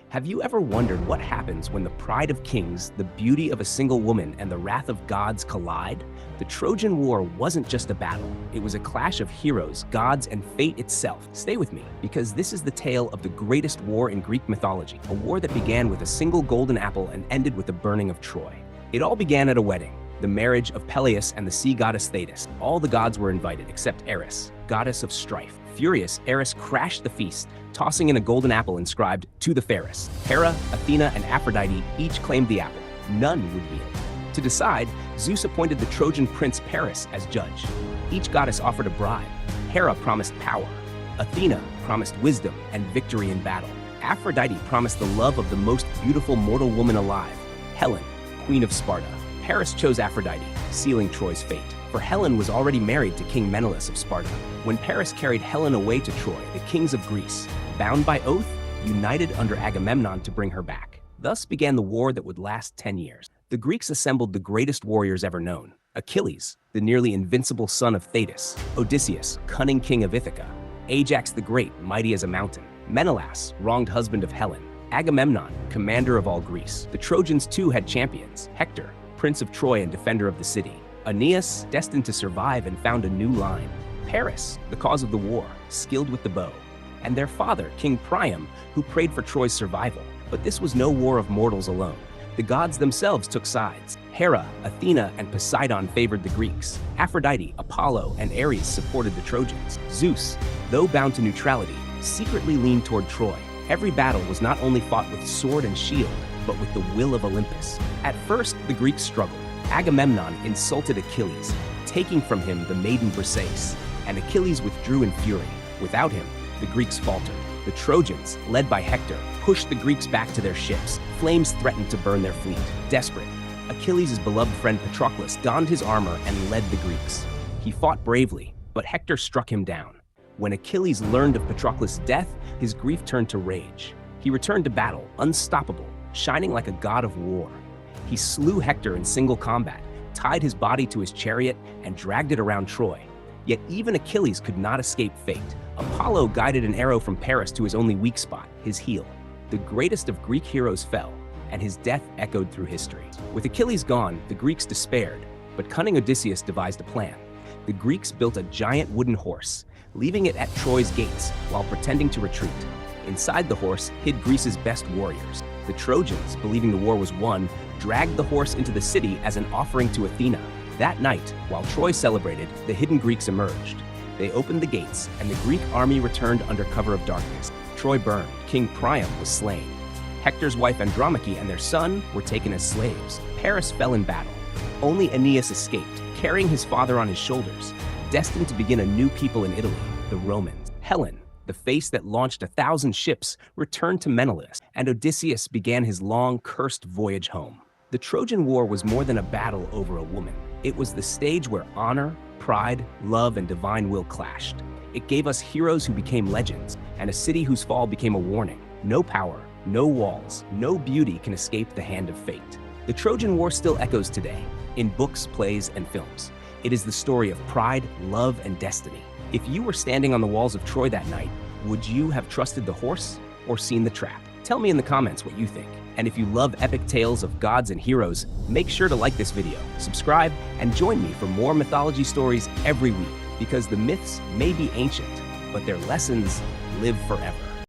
Have you ever wondered what happens when the pride of kings, the beauty of a single woman, and the wrath of gods collide? The Trojan War wasn't just a battle. It was a clash of heroes, gods, and fate itself. Stay with me, because this is the tale of the greatest war in Greek mythology, a war that began with a single golden apple and ended with the burning of Troy. It all began at a wedding, the marriage of Peleus and the sea goddess Thetis. All the gods were invited except Eris, goddess of strife. Furious, Eris crashed the feast, tossing in a golden apple inscribed, "To the fairest." Hera, Athena, and Aphrodite each claimed the apple. None would yield. To decide, Zeus appointed the Trojan prince Paris as judge. Each goddess offered a bribe. Hera promised power. Athena promised wisdom and victory in battle. Aphrodite promised the love of the most beautiful mortal woman alive, Helen, queen of Sparta. Paris chose Aphrodite, sealing Troy's fate, for Helen was already married to King Menelaus of Sparta. When Paris carried Helen away to Troy, the kings of Greece, bound by oath, united under Agamemnon to bring her back. Thus began the war that would last 10 years. The Greeks assembled the greatest warriors ever known: Achilles, the nearly invincible son of Thetis; Odysseus, cunning king of Ithaca; Ajax the Great, mighty as a mountain; Menelaus, wronged husband of Helen; Agamemnon, commander of all Greece. The Trojans too had champions: Hector, prince of Troy and defender of the city; Aeneas, destined to survive and found a new line; Paris, the cause of the war, skilled with the bow; and their father, King Priam, who prayed for Troy's survival. But this was no war of mortals alone. The gods themselves took sides. Hera, Athena, and Poseidon favored the Greeks. Aphrodite, Apollo, and Ares supported the Trojans. Zeus, though bound to neutrality, secretly leaned toward Troy. Every battle was not only fought with sword and shield, but with the will of Olympus. At first, the Greeks struggled. Agamemnon insulted Achilles, taking from him the maiden Briseis, and Achilles withdrew in fury. Without him, the Greeks faltered. The Trojans, led by Hector, pushed the Greeks back to their ships. Flames threatened to burn their fleet. Desperate, Achilles' beloved friend Patroclus donned his armor and led the Greeks. He fought bravely, but Hector struck him down. When Achilles learned of Patroclus' death, his grief turned to rage. He returned to battle, unstoppable, shining like a god of war. He slew Hector in single combat, tied his body to his chariot, and dragged it around Troy. Yet even Achilles could not escape fate. Apollo guided an arrow from Paris to his only weak spot, his heel. The greatest of Greek heroes fell, and his death echoed through history. With Achilles gone, the Greeks despaired, but cunning Odysseus devised a plan. The Greeks built a giant wooden horse, leaving it at Troy's gates while pretending to retreat. Inside the horse hid Greece's best warriors. The Trojans, believing the war was won, dragged the horse into the city as an offering to Athena. That night, while Troy celebrated, the hidden Greeks emerged. They opened the gates, and the Greek army returned under cover of darkness. Troy burned. King Priam was slain. Hector's wife Andromache and their son were taken as slaves. Paris fell in battle. Only Aeneas escaped, carrying his father on his shoulders, destined to begin a new people in Italy, the Romans. Helen, the face that launched 1,000 ships, returned to Menelaus, and Odysseus began his long, cursed voyage home. The Trojan War was more than a battle over a woman. It was the stage where honor, pride, love, and divine will clashed. It gave us heroes who became legends, and a city whose fall became a warning. No power, no walls, no beauty can escape the hand of fate. The Trojan War still echoes today, in books, plays, and films. It is the story of pride, love, and destiny. If you were standing on the walls of Troy that night, would you have trusted the horse or seen the trap? Tell me in the comments what you think. And if you love epic tales of gods and heroes, make sure to like this video, subscribe, and join me for more mythology stories every week, because the myths may be ancient, but their lessons live forever.